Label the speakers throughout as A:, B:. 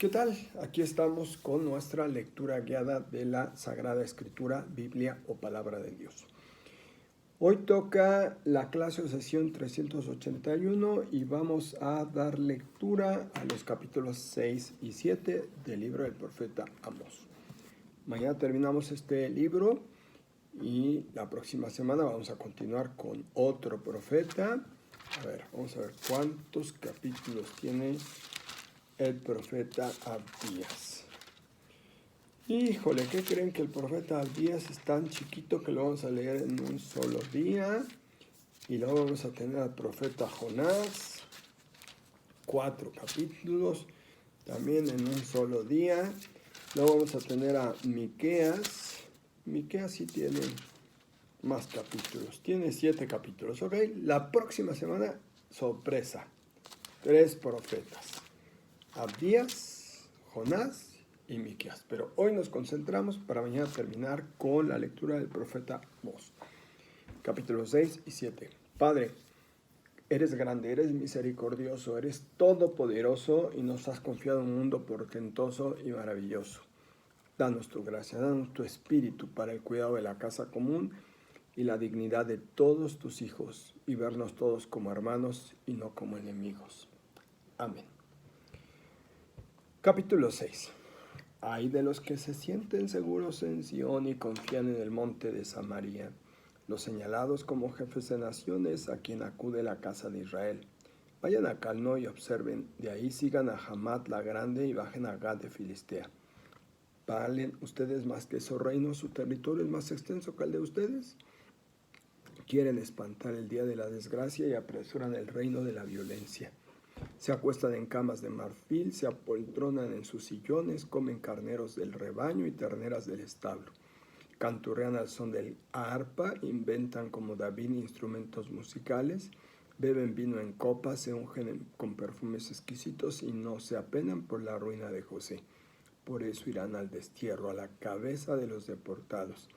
A: ¿Qué tal? Aquí estamos con nuestra lectura guiada de la Sagrada Escritura, Biblia o Palabra de Dios. Hoy toca la clase o sesión 381 y vamos a dar lectura a los capítulos 6 y 7 del libro del profeta Amós. Mañana terminamos este libro y la próxima semana vamos a continuar con otro profeta. Vamos a ver cuántos capítulos tiene el profeta Abdías. Híjole, ¿qué creen? Que el profeta Abdías es tan chiquito que lo vamos a leer en un solo día. Y luego vamos a tener al profeta Jonás, 4 capítulos, también en un solo día. Luego vamos a tener a Miqueas. Miqueas sí tiene más capítulos, tiene 7 capítulos, ¿ok? La próxima semana, sorpresa, 3 profetas: Abdías, Jonás y Miqueas. Pero hoy nos concentramos para mañana terminar con la lectura del profeta Amós. Capítulos 6 y 7. Padre, eres grande, eres misericordioso, eres todopoderoso y nos has confiado un mundo portentoso y maravilloso. Danos tu gracia, danos tu espíritu para el cuidado de la casa común y la dignidad de todos tus hijos, y vernos todos como hermanos y no como enemigos. Amén. Capítulo 6. Ay de los que se sienten seguros en Sión y confían en el monte de Samaria, los señalados como jefes de naciones, a quien acude la casa de Israel. Vayan a Calno y observen, de ahí sigan a Hamat la grande y bajen a Gad de Filistea. ¿Valen ustedes más que esos reinos? ¿Su territorio es más extenso que el de ustedes? Quieren espantar el día de la desgracia y apresuran el reino de la violencia. Se acuestan en camas de marfil, se apoltronan en sus sillones, comen carneros del rebaño y terneras del establo. Canturrean al son del arpa, inventan como David instrumentos musicales, beben vino en copas, se ungen con perfumes exquisitos y no se apenan por la ruina de José. Por eso irán al destierro, a la cabeza de los deportados,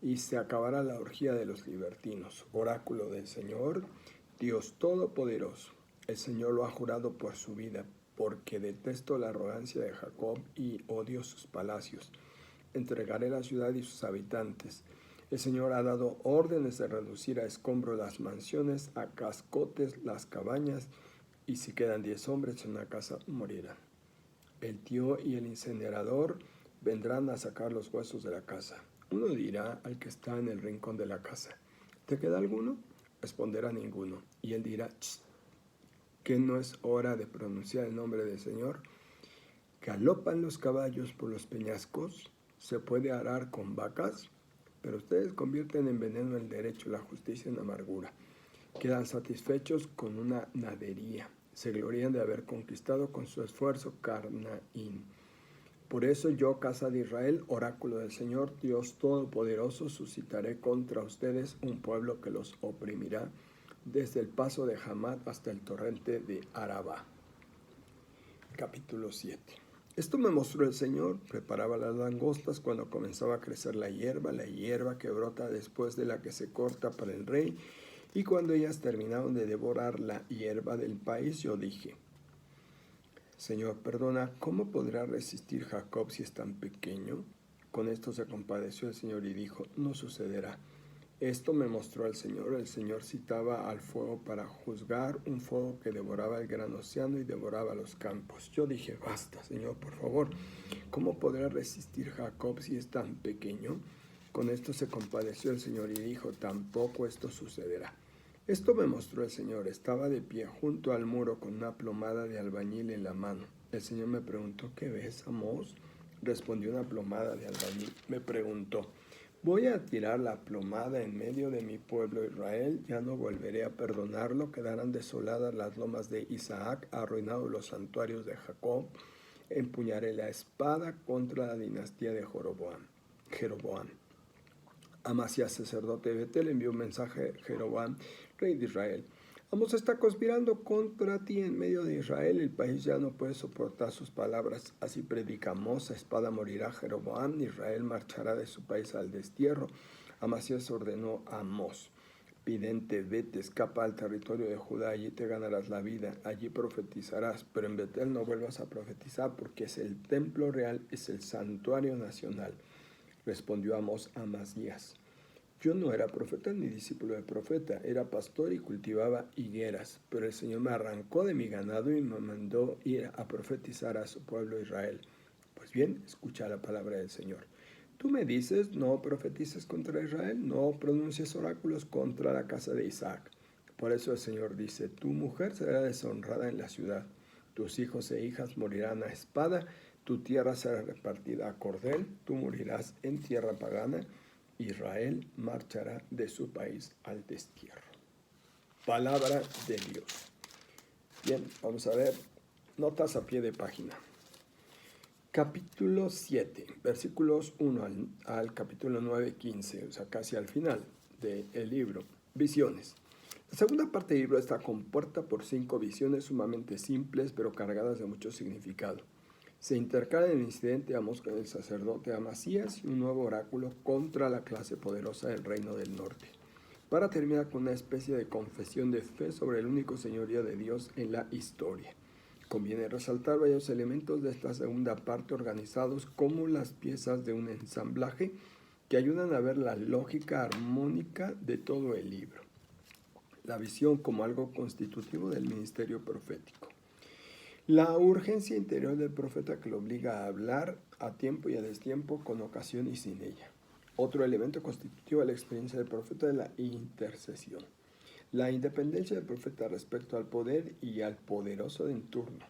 A: y se acabará la orgía de los libertinos. Oráculo del Señor, Dios Todopoderoso. El Señor lo ha jurado por su vida, porque detesto la arrogancia de Jacob y odio sus palacios. Entregaré la ciudad y sus habitantes. El Señor ha dado órdenes de reducir a escombro las mansiones, a cascotes las cabañas, y si quedan 10 hombres en una casa, morirán. El tío y el incinerador vendrán a sacar los huesos de la casa. Uno dirá al que está en el rincón de la casa: ¿te queda alguno? Responderá ninguno. Y él dirá: ¿que no es hora de pronunciar el nombre del Señor? ¿Galopan los caballos por los peñascos? ¿Se puede arar con vacas? Pero ustedes convierten en veneno el derecho y la justicia en amargura. Quedan satisfechos con una nadería. Se glorían de haber conquistado con su esfuerzo Carnaín. Por eso yo, casa de Israel, oráculo del Señor, Dios Todopoderoso, suscitaré contra ustedes un pueblo que los oprimirá desde el paso de Hamat hasta el torrente de Arabá. Capítulo 7. Esto me mostró el Señor: preparaba las langostas cuando comenzaba a crecer la hierba que brota después de la que se corta para el rey, y cuando ellas terminaron de devorar la hierba del país, yo dije: Señor, perdona, ¿cómo podrá resistir Jacob si es tan pequeño? Con esto se compadeció el Señor y dijo: no sucederá. Esto me mostró el Señor citaba al fuego para juzgar, un fuego que devoraba el gran océano y devoraba los campos. Yo dije: basta, Señor, por favor, ¿cómo podrá resistir Jacob si es tan pequeño? Con esto se compadeció el Señor y dijo: tampoco esto sucederá. Esto me mostró el Señor: estaba de pie junto al muro con una plomada de albañil en la mano. El Señor me preguntó: ¿qué ves, Amós? Respondió: una plomada de albañil. Me preguntó: voy a tirar la plomada en medio de mi pueblo Israel, ya no volveré a perdonarlo, quedarán desoladas las lomas de Isaac, arruinados los santuarios de Jacob, empuñaré la espada contra la dinastía de Jeroboam. Amasías, sacerdote de Betel, envió un mensaje a Jeroboam, rey de Israel: Amós está conspirando contra ti en medio de Israel, el país ya no puede soportar sus palabras. Así predica Amós: a espada morirá Jeroboam, Israel marchará de su país al destierro. Amasías ordenó a Amós: Vidente, vete, escapa al territorio de Judá, allí te ganarás la vida, allí profetizarás, pero en Betel no vuelvas a profetizar porque es el templo real, es el santuario nacional. Respondió Amós a Amasías: yo no era profeta ni discípulo de profeta, era pastor y cultivaba higueras, pero el Señor me arrancó de mi ganado y me mandó ir a profetizar a su pueblo Israel. Pues bien, escucha la palabra del Señor. Tú me dices, no profetices contra Israel, no pronuncies oráculos contra la casa de Isaac. Por eso el Señor dice, tu mujer será deshonrada en la ciudad, tus hijos e hijas morirán a espada, tu tierra será repartida a cordel, tú morirás en tierra pagana, Israel marchará de su país al destierro. Palabra de Dios. Bien, vamos a ver notas a pie de página. Capítulo 7, versículos 1 al capítulo 9, 15, o sea, casi al final del libro. Visiones. La segunda parte del libro está compuesta por 5 visiones sumamente simples, pero cargadas de mucho significado. Se intercala el incidente de Amós con el sacerdote Amasías y un nuevo oráculo contra la clase poderosa del reino del norte, para terminar con una especie de confesión de fe sobre el único señorío de Dios en la historia. Conviene resaltar varios elementos de esta segunda parte organizados como las piezas de un ensamblaje que ayudan a ver la lógica armónica de todo el libro. La visión como algo constitutivo del ministerio profético. La urgencia interior del profeta que lo obliga a hablar a tiempo y a destiempo, con ocasión y sin ella. Otro elemento constitutivo de la experiencia del profeta es la intercesión. La independencia del profeta respecto al poder y al poderoso de turno.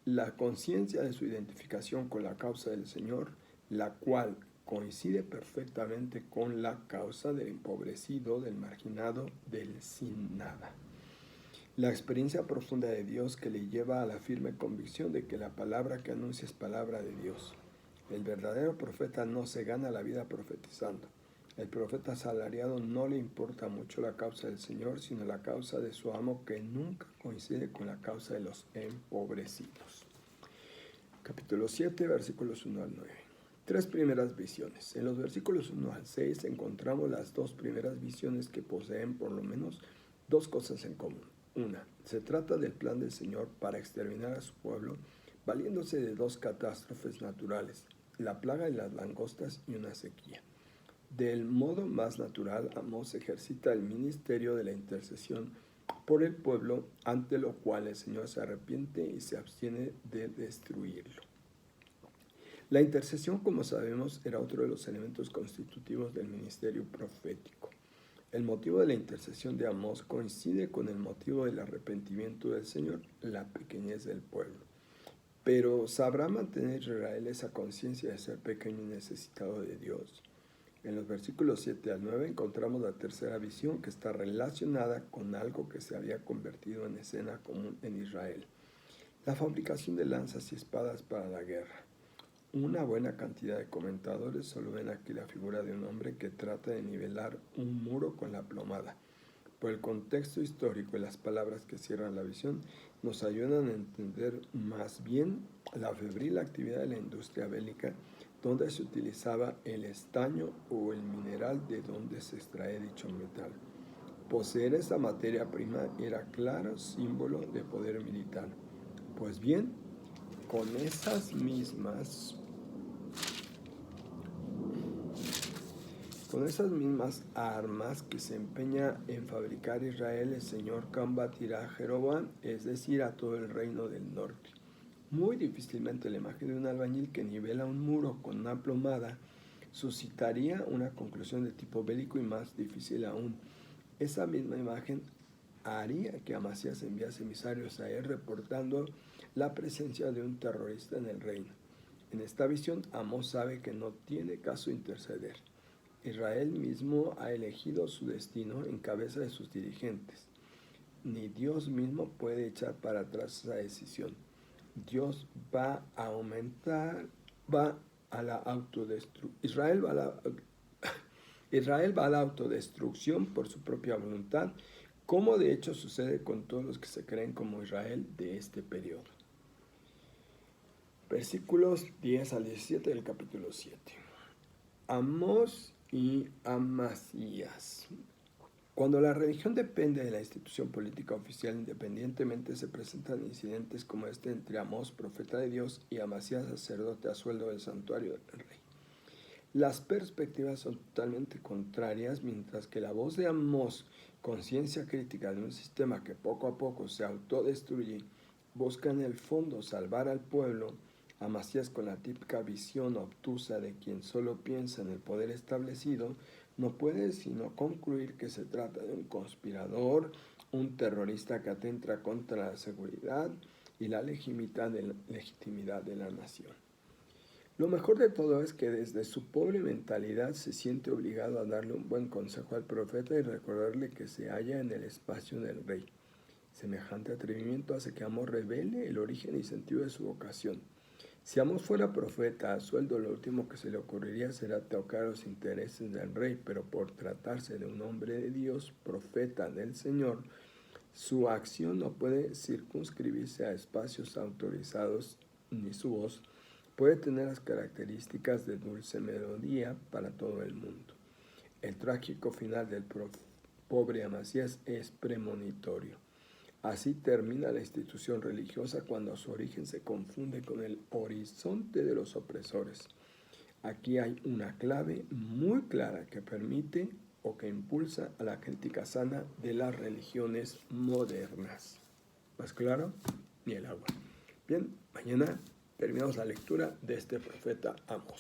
A: La conciencia de su identificación con la causa del Señor, la cual coincide perfectamente con la causa del empobrecido, del marginado, del sin nada. La experiencia profunda de Dios que le lleva a la firme convicción de que la palabra que anuncia es palabra de Dios. El verdadero profeta no se gana la vida profetizando. El profeta asalariado no le importa mucho la causa del Señor, sino la causa de su amo, que nunca coincide con la causa de los empobrecidos. Capítulo 7, versículos 1 al 9. 3 primeras visiones. En los versículos 1 al 6 encontramos las 2 primeras visiones que poseen por lo menos 2 cosas en común. Una, se trata del plan del Señor para exterminar a su pueblo, valiéndose de 2 catástrofes naturales, la plaga de las langostas y una sequía. Del modo más natural, Amós ejercita el ministerio de la intercesión por el pueblo, ante lo cual el Señor se arrepiente y se abstiene de destruirlo. La intercesión, como sabemos, era otro de los elementos constitutivos del ministerio profético. El motivo de la intercesión de Amós coincide con el motivo del arrepentimiento del Señor, la pequeñez del pueblo. Pero ¿sabrá mantener Israel esa conciencia de ser pequeño y necesitado de Dios? En los versículos 7 al 9 encontramos la tercera visión, que está relacionada con algo que se había convertido en escena común en Israel: la fabricación de lanzas y espadas para la guerra. Una buena cantidad de comentadores solo ven aquí la figura de un hombre que trata de nivelar un muro con la plomada. Por el contexto histórico y las palabras que cierran la visión, nos ayudan a entender más bien la febril actividad de la industria bélica, donde se utilizaba el estaño o el mineral de donde se extrae dicho metal. Poseer esta materia prima era claro símbolo de poder militar. Pues bien, con esas mismas armas que se empeña en fabricar Israel, el Señor combatirá a Jeroboam, es decir, a todo el reino del norte. Muy difícilmente la imagen de un albañil que nivela un muro con una plomada suscitaría una conclusión de tipo bélico, y más difícil aún, esa misma imagen haría que Amasías enviase emisarios a él reportando la presencia de un terrorista en el reino. En esta visión, Amós sabe que no tiene caso interceder. Israel mismo ha elegido su destino en cabeza de sus dirigentes. Ni Dios mismo puede echar para atrás esa decisión. Dios va a aumentar, Israel va a la autodestrucción por su propia voluntad, como de hecho sucede con todos los que se creen como Israel de este periodo. Versículos 10 al 17 del capítulo 7. Amós y Amasías. Cuando la religión depende de la institución política oficial independientemente, se presentan incidentes como este entre Amós, profeta de Dios, y Amasías, sacerdote a sueldo del santuario del rey. Las perspectivas son totalmente contrarias, mientras que la voz de Amós, conciencia crítica de un sistema que poco a poco se autodestruye, busca en el fondo salvar al pueblo. Amasías, con la típica visión obtusa de quien solo piensa en el poder establecido, no puede sino concluir que se trata de un conspirador, un terrorista que atenta contra la seguridad y la legitimidad de la nación. Lo mejor de todo es que desde su pobre mentalidad se siente obligado a darle un buen consejo al profeta y recordarle que se halla en el espacio del rey. Semejante atrevimiento hace que Amós revele el origen y sentido de su vocación. Si Amós fuera profeta a sueldo, lo último que se le ocurriría será tocar los intereses del rey, pero por tratarse de un hombre de Dios, profeta del Señor, su acción no puede circunscribirse a espacios autorizados, ni su voz puede tener las características de dulce melodía para todo el mundo. El trágico final del pobre Amasías es premonitorio. Así termina la institución religiosa cuando su origen se confunde con el horizonte de los opresores. Aquí hay una clave muy clara que permite o que impulsa a la crítica sana de las religiones modernas. ¿Más claro? Ni el agua. Bien, mañana terminamos la lectura de este profeta Amós.